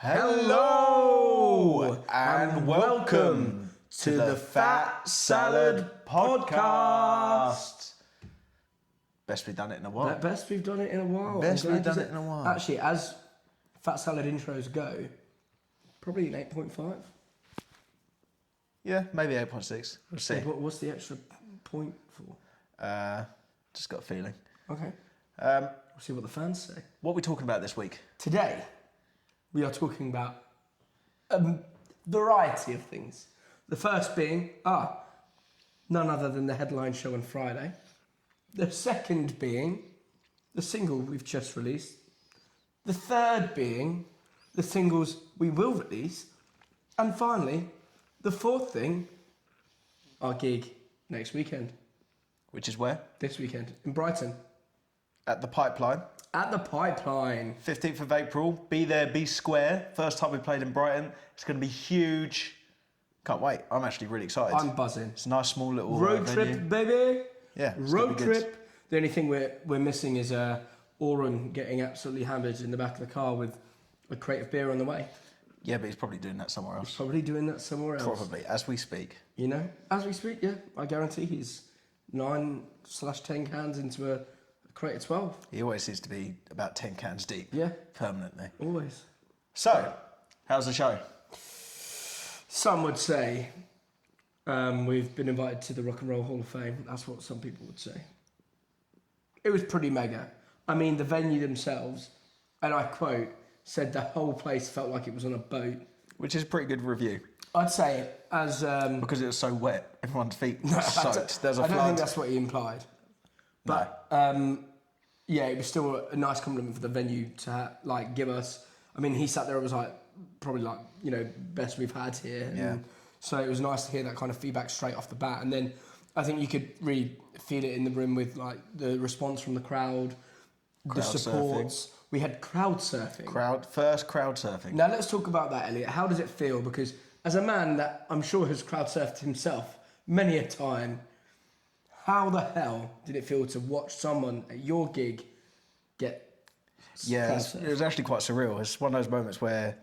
Hello and welcome to the Fat Salad Podcast. Best we've done it in a while. Best we've done it in a while. Actually, as Fat Salad intros go, probably an 8.5. Yeah, maybe 8.6. We'll see. What's the extra point for? Just got a feeling. Okay. We'll see what the fans say. What are we talking about this week? Today, we are talking about a variety of things. The first being, none other than the headline show on Friday. The second being the single we've just released. The third being the singles we will release. And finally, the fourth thing, our gig next weekend. Which is where? This weekend in Brighton. At the Pipeline. At the Pipeline. 15th of April. Be there, be square. First time we played in Brighton. It's going to be huge. Can't wait. I'm actually really excited. I'm buzzing. It's a nice small little road venue. trip, baby. Yeah. Road trip. The only thing we're missing is Oren getting absolutely hammered in the back of the car with a crate of beer on the way. Yeah, but he's probably doing that somewhere else. He's probably doing that somewhere else. Probably, as we speak. You know, as we speak, yeah. I guarantee he's 9/10 cans into a crate of 12. He always seems to be about 10 cans deep. Yeah. Permanently. Always. So, how's the show? Some would say we've been invited to the Rock and Roll Hall of Fame. That's what some people would say. It was pretty mega. I mean, the venue themselves, and I quote, said the whole place felt like it was on a boat. Which is a pretty good review. I'd say it as... because it was so wet. Everyone's feet were soaked. There's a flood. I don't think that's what he implied. But, yeah, it was still a nice compliment for the venue to, give us... I mean, he sat there and was probably best we've had here. Yeah. So it was nice to hear that kind of feedback straight off the bat. And then I think you could really feel it in the room with, the response from the crowd, the supports. Surfing. We had crowd surfing. First crowd surfing. Now, let's talk about that, Elliot. How does it feel? Because as a man that I'm sure has crowd surfed himself many a time, how the hell did it feel to watch someone at your gig get it was actually quite surreal. It's one of those moments where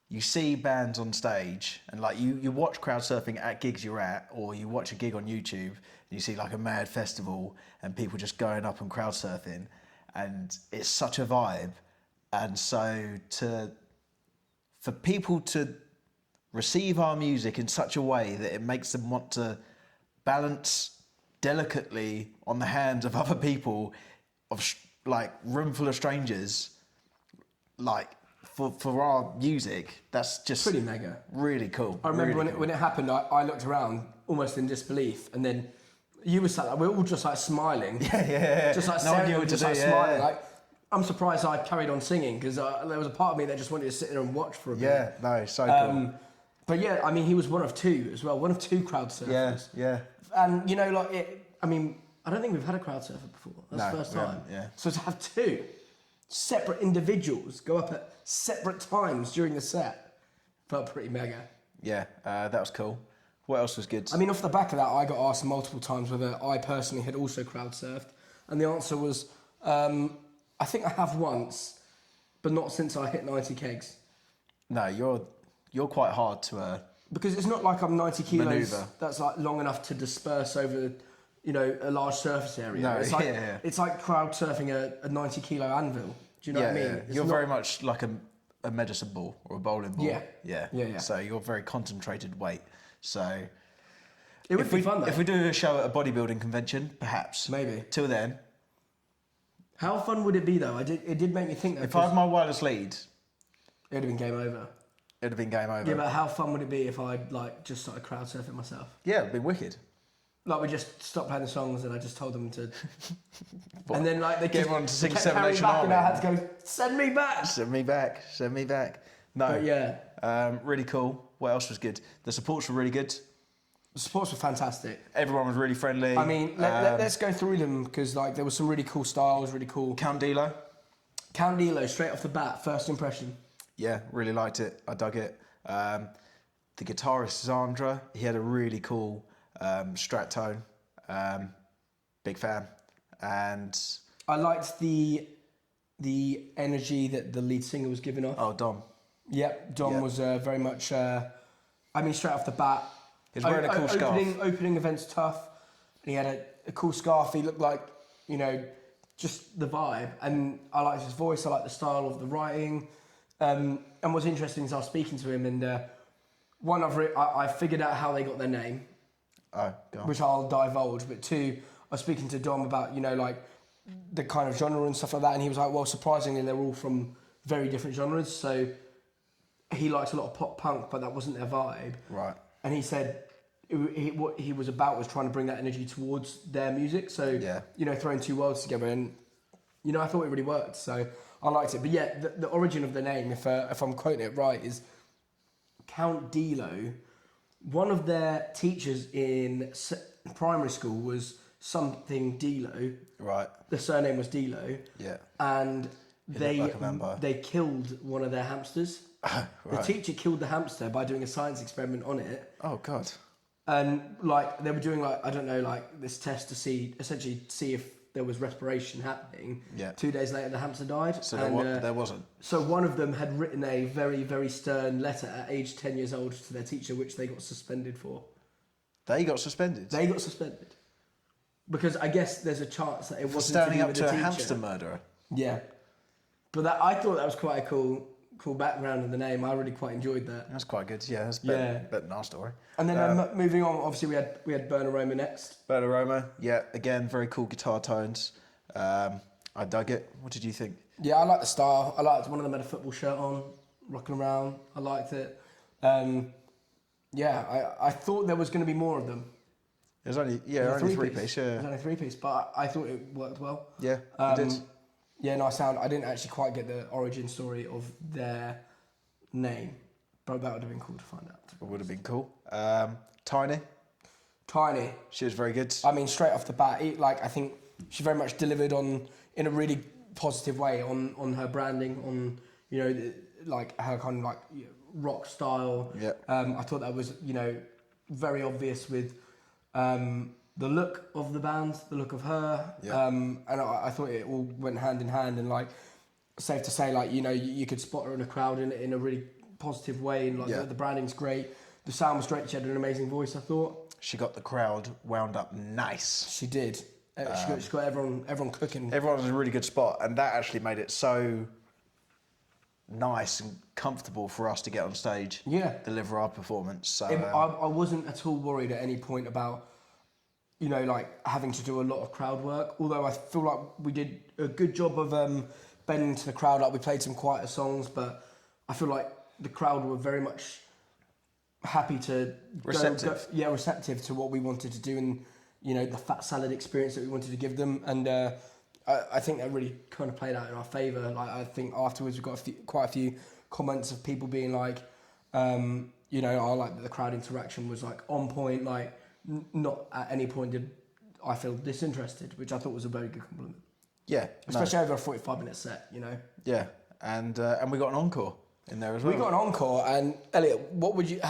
you see bands on stage and you watch crowd surfing at gigs you're at, or you watch a gig on YouTube and you see a mad festival and people just going up and crowd surfing, and it's such a vibe. And so for people to receive our music in such a way that it makes them want to balance delicately on the hands of other people, of room full of strangers, for our music, that's just pretty mega. Really cool. I remember when it happened, I looked around almost in disbelief, and then you were sat there, we were all just smiling. Yeah. Just staring at just smiling. I'm surprised I carried on singing, because there was a part of me that just wanted to sit there and watch for a bit. Yeah, no, so cool. But yeah, I mean, he was one of two as well, one of two crowd surfers. Yeah. And I don't think we've had a crowd surfer before. That's the first time. Yeah. So to have two separate individuals go up at separate times during the set felt pretty mega. Yeah, that was cool. What else was good? I mean, off the back of that, I got asked multiple times whether I personally had also crowd surfed, and the answer was, I think I have once, but not since I hit 90 kegs. No, you're quite hard to because it's not like I'm 90 kilos. Maneuver. That's long enough to disperse over, a large surface area. No, it's like crowd surfing a 90 kilo anvil. Do you know what I mean? Yeah. You're very much like a medicine ball or a bowling ball. Yeah. So you're very concentrated weight. So it would be fun though. If we do a show at a bodybuilding convention, perhaps. Maybe. Till then. How fun would it be though? It did make me think that. If I had my wireless lead, it'd have been game over. It'd have been game over. Yeah, but how fun would it be if I'd just started crowd surfing myself? Yeah, it'd be wicked. We just stopped playing the songs and I just told them to... and then they get everyone to sing Seven Nation Army. And I had to go, send me back. No. But yeah. Really cool. What else was good? The supports were really good. The supports were fantastic. Everyone was really friendly. I mean, let's go through them, because there were some really cool styles, really cool... Count D'Lo, straight off the bat, first impression. Yeah, really liked it. I dug it. The guitarist, Zandra, he had a really cool strat tone. Big fan. And I liked the energy that the lead singer was giving off. Oh, Dom. Yep, Dom was very much. I mean, straight off the bat, He's wearing a cool scarf. Opening event's tough, and he had a cool scarf. He looked like, just the vibe, and I liked his voice. I liked the style of the writing. And what's interesting is I was speaking to him, and I figured out how they got their name, which I'll divulge. But two, I was speaking to Dom about the kind of genre and stuff like that, and he was like, well, surprisingly, they're all from very different genres. So he likes a lot of pop punk, but that wasn't their vibe. Right. And he said what he was about was trying to bring that energy towards their music. So, throwing two worlds together. And, I thought it really worked. So I liked it. But yeah, the origin of the name, if I'm quoting it right, is Count Dilo. One of their teachers in primary school was something Dilo. Right. The surname was Dilo. Yeah. And they killed one of their hamsters. Right. The teacher killed the hamster by doing a science experiment on it. Oh God. And they were doing this test to see if there was respiration happening. Yeah. 2 days later, the hamster died. So there wasn't. So one of them had written a very, very stern letter at age 10 years old to their teacher, which they got suspended for. They got suspended? They got suspended. Because I guess there's a chance that it wasn't standing to do up with to the a teacher. hamster murderer. Yeah. But I thought that was quite a cool background of the name. I really quite enjoyed that. That's quite good. Yeah, that's better than our story. And then moving on, obviously we had Burn Aroma next. Burn Aroma, yeah, again, very cool guitar tones. I dug it. What did you think? Yeah, I liked the style. I liked one of them had a football shirt on, rocking around. I liked it. I thought there was going to be more of them. It was only three piece. Yeah, it was only a 3-piece, but I thought it worked well. Yeah, it did. Yeah, no, I didn't actually quite get the origin story of their name, but that would have been cool to find out. It would have been cool. Tiny. She was very good. I mean, straight off the bat, I think she very much delivered in a really positive way on her branding, on her kind of rock style. Yeah. I thought that was very obvious with the look of the band, the look of her, and I thought it all went hand in hand. And safe to say, you could spot her in a crowd in a really positive way, and the branding's great. The sound was great. She had an amazing voice, I thought. She got the crowd wound up nice. She did. She got everyone cooking. Everyone was in a really good spot, and that actually made it so nice and comfortable for us to get on stage, deliver our performance. So I wasn't at all worried at any point about having to do a lot of crowd work. Although I feel like we did a good job of bending to the crowd. We played some quieter songs, but I feel like the crowd were very much happy to receptive to what we wanted to do, and the fat salad experience that we wanted to give them. And I think that really kind of played out in our favour. I think afterwards we got quite a few comments of people being I like that the crowd interaction was on point. Not at any point did I feel disinterested, which I thought was a very good compliment. Yeah, especially over a 45-minute set. Yeah, and we got an encore in there as well. We got an encore, and Elliot, what would you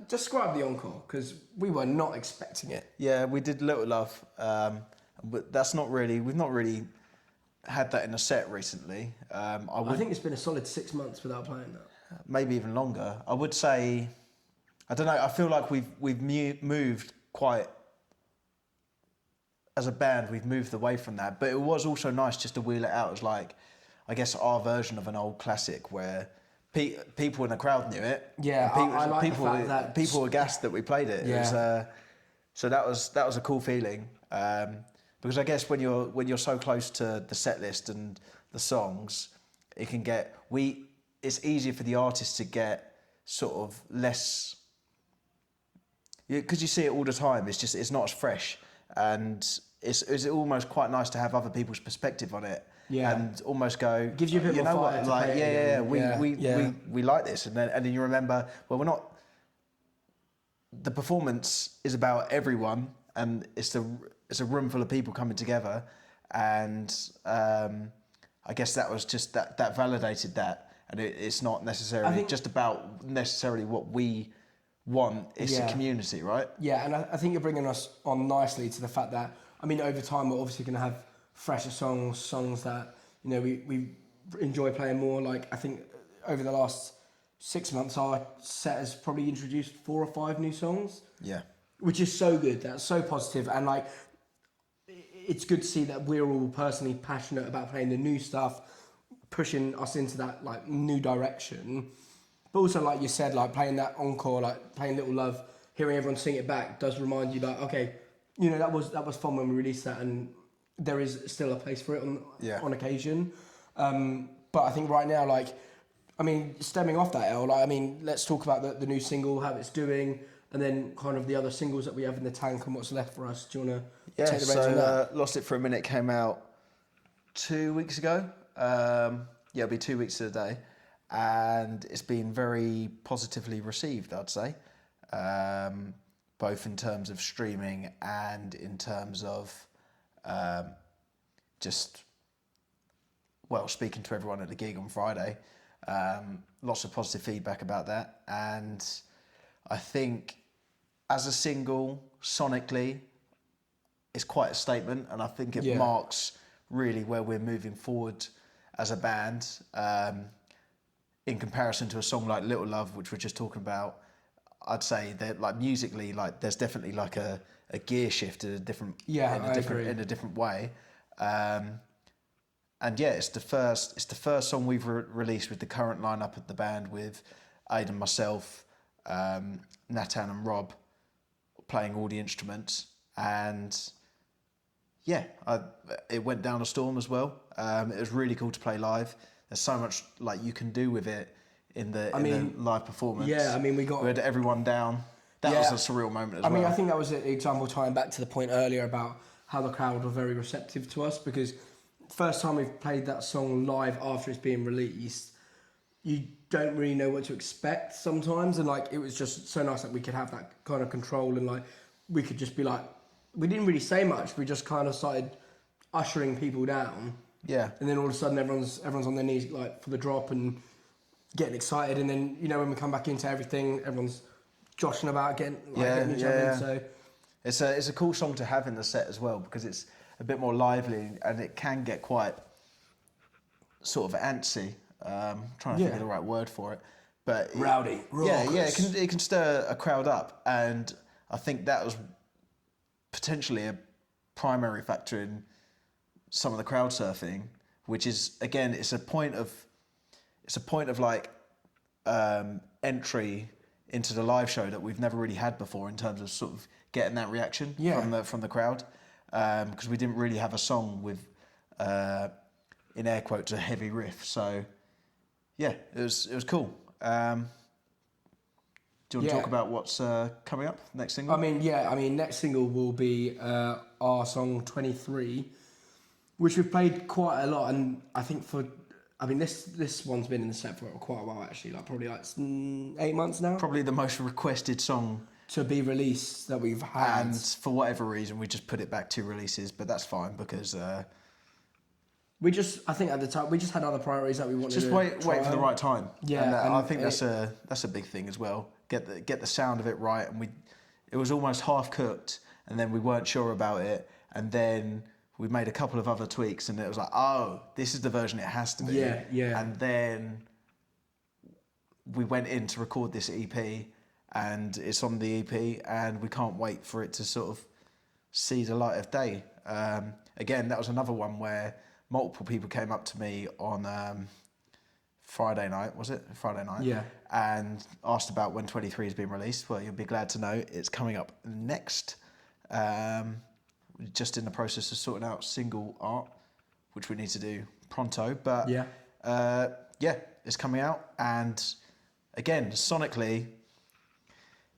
describe the encore? Because we were not expecting it. Yeah, we did Little Love, but that's not really. We've not really had that in a set recently. I think it's been a solid 6 months without playing that. Maybe even longer. I would say, I don't know. I feel like we've moved quite. As a band, we've moved away from that, but it was also nice just to wheel it out as I guess our version of an old classic where people in the crowd knew it. Yeah, I like people. The fact that people were gassed that we played it. Yeah. It was, so that was a cool feeling because I guess when you're so close to the set list and the songs, it can get it's easier for the artist to get sort of less. Because you see it all the time, it's not as fresh, and it's almost quite nice to have other people's perspective on it, and almost go gives you a bit more fire. We like this, and then you remember, well, we're not. The performance is about everyone, and it's a room full of people coming together, and I guess that was just that validated that, and it's not necessarily just about necessarily what we want. It's a community, right? Yeah, and I think you're bringing us on nicely to the fact that, I mean, over time we're obviously going to have fresher songs that we enjoy playing more. I think over the last 6 months, our set has probably introduced 4 or 5 new songs. Yeah. Which is so good. That's so positive, and like, it's good to see that we're all personally passionate about playing the new stuff, pushing us into that like new direction. But also, like you said, like playing that encore, like playing Little Love, hearing everyone sing it back does remind you, like, okay, you know, that was fun when we released that, and there is still a place for it on occasion. But I think right now, like, I mean, stemming off that, like, I mean, let's talk about the new single, how it's doing, and then kind of the other singles that we have in the tank and what's left for us. Do you want to take the reins on that? Lost It for a Minute came out 2 weeks ago. It'll be 2 weeks to the day. And it's been very positively received, I'd say. Both in terms of streaming and in terms of speaking to everyone at the gig on Friday. Lots of positive feedback about that. And I think as a single, sonically, it's quite a statement, and I think it marks really where we're moving forward as a band. In comparison to a song like Little Love, which we're just talking about, I'd say that like musically, like there's definitely like a gear shift in a different way. And yeah, it's the first song we've released with the current lineup of the band, with Aydan, myself, Nathan and Rob playing all the instruments, and yeah, it went down a storm as well. It was really cool to play live. There's so much like you can do with it in the live performance. Yeah, I mean, we had everyone down. That was a surreal moment as well. I mean, I think that was an example tying back to the point earlier about how the crowd were very receptive to us, because first time we've played that song live after it's being released, you don't really know what to expect sometimes, and like it was just so nice that we could have that kind of control, and like we could just be like, we didn't really say much, we just kind of started ushering people down. Yeah. And then all of a sudden everyone's on their knees like for the drop and getting excited, and then, you know, when we come back into everything, everyone's joshing about getting each other. So it's a cool song to have in the set as well, because it's a bit more lively and it can get quite sort of antsy. Trying to think of the right word for it, but rowdy. It can stir a crowd up, and I think that was potentially a primary factor in some of the crowd surfing, which is, again, it's a point of like entry into the live show that we've never really had before, in terms of sort of getting that reaction from the crowd, because we didn't really have a song with in air quotes a heavy riff. So yeah, it was cool. Do you want to talk about what's coming up next single? I mean, next single will be our song 23, which we've played quite a lot, and I think this one's been in the set for quite a while actually, like probably like 8 months now. Probably the most requested song to be released that we've had. And for whatever reason, we just put it back 2 releases, but that's fine, because I think at the time we just had other priorities that we wanted. Just wait for the right time. Yeah, and I think that's a big thing as well. Get the sound of it right, and it was almost half cooked, and then we weren't sure about it, and then we made a couple of other tweaks, and it was like, oh, this is the version it has to be. Yeah. And then we went in to record this EP, and it's on the EP, and we can't wait for it to sort of see the light of day. Again, that was another one where multiple people came up to me on Friday night, was it? Friday night. Yeah. And asked about when 23 has been released. Well, you'll be glad to know it's coming up next. We're just in the process of sorting out single art, which we need to do pronto. But it's coming out. And again, sonically,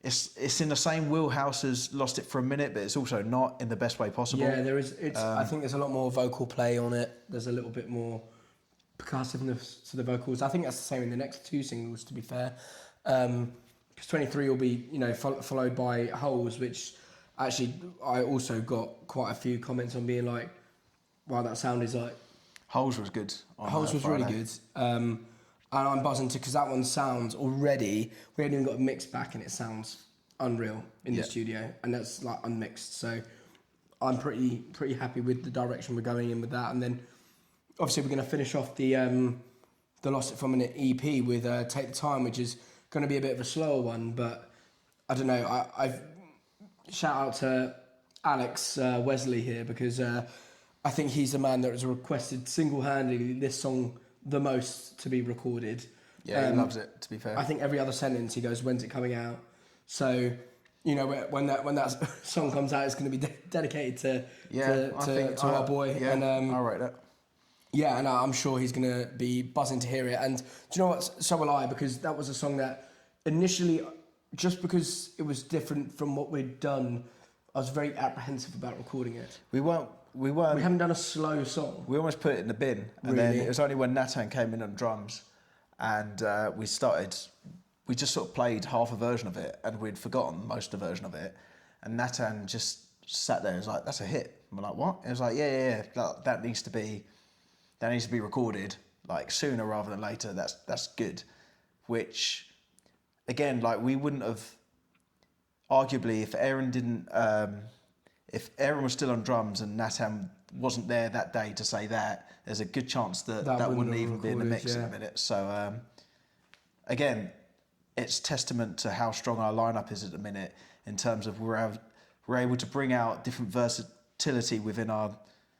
it's in the same wheelhouse as Lost It for a Minute, but it's also not in the best way possible. Yeah, there is. I think there's a lot more vocal play on it. There's a little bit more percussiveness to the vocals. I think that's the same in the next 2 singles, to be fair. Because 23 will be, you know, followed by Holes, which actually I also got quite a few comments on being like, wow, that sound is like... Holes was good. Holes was really good. And I'm buzzing too, because that one sounds already... We haven't even got a mix back, and it sounds unreal in the studio, and that's like unmixed. So I'm pretty happy with the direction we're going in with that. And then obviously we're going to finish off the the Lost It from an EP with Take the Time, which is going to be a bit of a slower one, but I don't know. I've shout out to Alex Wesley here because I think he's the man that has requested single-handedly this song the most to be recorded. Yeah, he loves it, to be fair. I think every other sentence he goes, "When's it coming out?" So, you know, when that song comes out, it's going to be dedicated to our boy. Yeah, and, I write that. Yeah, and I'm sure he's going to be buzzing to hear it. And do you know what? So will I, because that was a song that initially, just because it was different from what we'd done, I was very apprehensive about recording it. We haven't done a slow song. We almost put it in the bin, and then it was only when Nathan came in on drums, and we just sort of played half a version of it, and we'd forgotten most of the version of it, and Nathan just sat there and was like, "That's a hit." And we're like, "What?" It was like, yeah, that needs to be recorded like sooner rather than later. That's good. Which, again, like we wouldn't have, arguably, if Aaron was still on drums and Nathan wasn't there that day to say that, there's a good chance that wouldn't even be in the mix in a minute. So, again, it's testament to how strong our lineup is at the minute in terms of we're able to bring out different versatility within our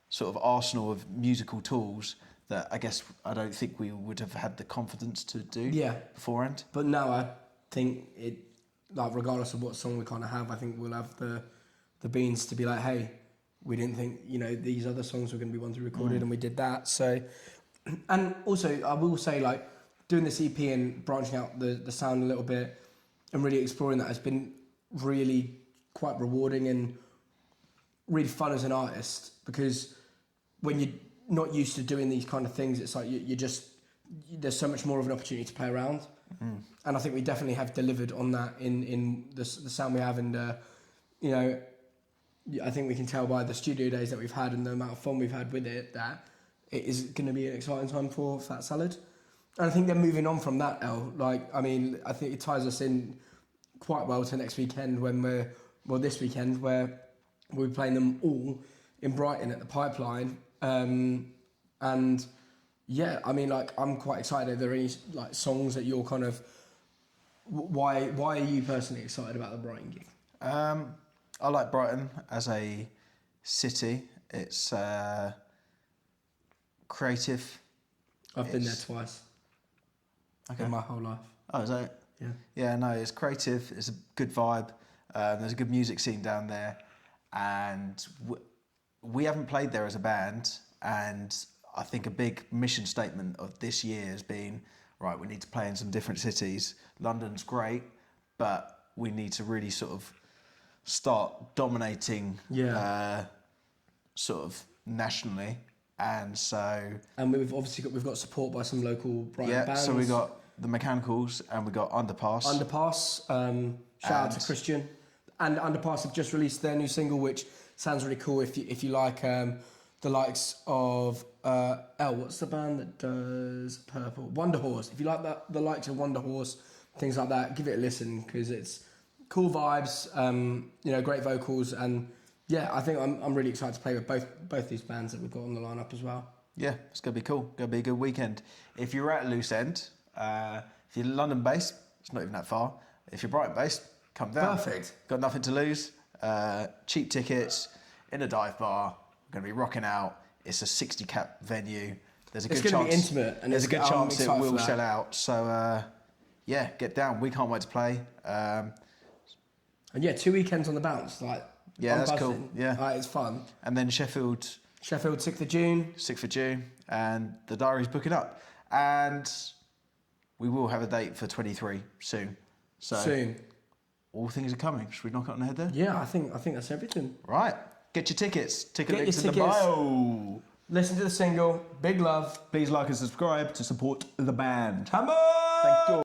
sort of arsenal of musical tools that I don't think we would have had the confidence to do beforehand. But now I think it, like regardless of what song we kind of have, I think we'll have the beans to be like, hey, we didn't think, you know, these other songs were going to be ones we recorded and we did that. So, and also I will say, like, doing this EP and branching out the sound a little bit and really exploring that has been really quite rewarding and really fun as an artist, because when you're not used to doing these kind of things, it's like there's so much more of an opportunity to play around. And I think we definitely have delivered on that in the sound we have, and you know, I think we can tell by the studio days that we've had and the amount of fun we've had with it that it is going to be an exciting time for Fat Salad. And I think they're moving on from that, El. Like, I mean, I think it ties us in quite well to next weekend this weekend, where we'll be playing them all in Brighton at the Pipeline. And yeah, I mean, like, I'm quite excited. Are there any like songs that you're kind of, why are you personally excited about the Brighton gig? I like Brighton as a city. It's creative. I've been there twice. Okay. In my whole life. Oh, is that it? Yeah. Yeah, no, it's creative. It's a good vibe. There's a good music scene down there, and we haven't played there as a band. And I think a big mission statement of this year has been, right, we need to play in some different cities. London's great, but we need to really sort of start dominating sort of nationally. And so... And we've got support by some local Brighton bands. So we got the Mechanicals and we got Underpass. Shout out to Christian. And Underpass have just released their new single, which sounds really cool if you like the likes of... what's the band that does Purple? Wonder Horse. If you like the likes of Wonder Horse, things like that, give it a listen, because it's cool vibes, you know, great vocals, and yeah, I think I'm really excited to play with both these bands that we've got on the lineup as well. Yeah, it's going to be cool. Going to be a good weekend. If you're at Loose End, if you're London based, it's not even that far. If you're Brighton based, come down. Perfect. Got nothing to lose. Cheap tickets in a dive bar. We're going to be rocking out. It's a 60 cap venue. There's a good chance. It's going to be intimate, and there's a good chance it will sell out. So yeah, get down. We can't wait to play. And yeah, 2 weekends on the bounce, like. Yeah, that's cool. Yeah, it's fun. And then Sheffield 6th of June. 6th of June, and the diary's booking up. And we will have a date for 23 soon. So soon. All things are coming. Should we knock it on the head there? Yeah, I think that's everything. Right. Get your tickets. Ticket links in the bio. Listen to the single. Big love. Please like and subscribe to support the band. Come on! Thank you.